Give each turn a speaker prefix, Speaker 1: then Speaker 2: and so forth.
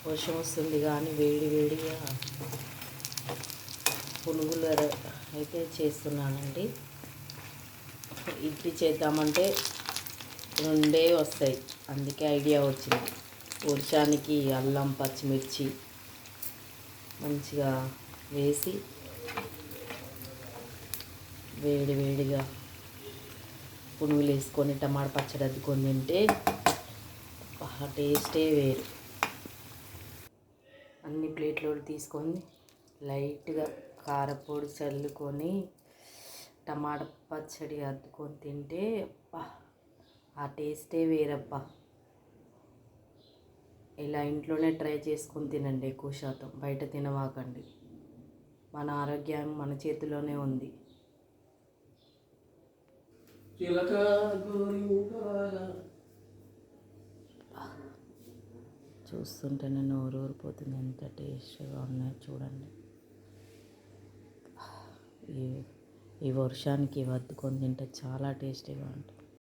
Speaker 1: వర్షం వస్తుంది కానీ వేడి వేడిగా పునుగులు అయితే చేస్తున్నానండి. ఇడ్లీ చేద్దామంటే రెండే వస్తాయి, అందుకే ఐడియా వచ్చింది. వర్షానికి అల్లం పచ్చిమిర్చి మంచిగా వేసి వేడి వేడిగా పునుగులు వేసుకొని టమాటా పచ్చడి అద్దుకొని తింటే టేస్టే వేరు. అన్ని ప్లేట్లో తీసుకొని లైట్గా కారపొడి చల్లుకొని టమాటా పచ్చడి అద్దుకొని తింటే ఆ టేస్టే వేరబ్బా. ఇలా ఇంట్లోనే ట్రై చేసుకొని తినండి, ఎక్కువ శాతం బయట తినవాకండి. మన ఆరోగ్యం మన చేతిలోనే ఉంది. చూస్తుంటేనే నోరు ఊరిపోతుంది, ఎంత టేస్ట్గా ఉన్నాయో చూడండి. ఈ వర్షానికి వద్దుకొని తింటే చాలా టేస్టీగా ఉంటుంది.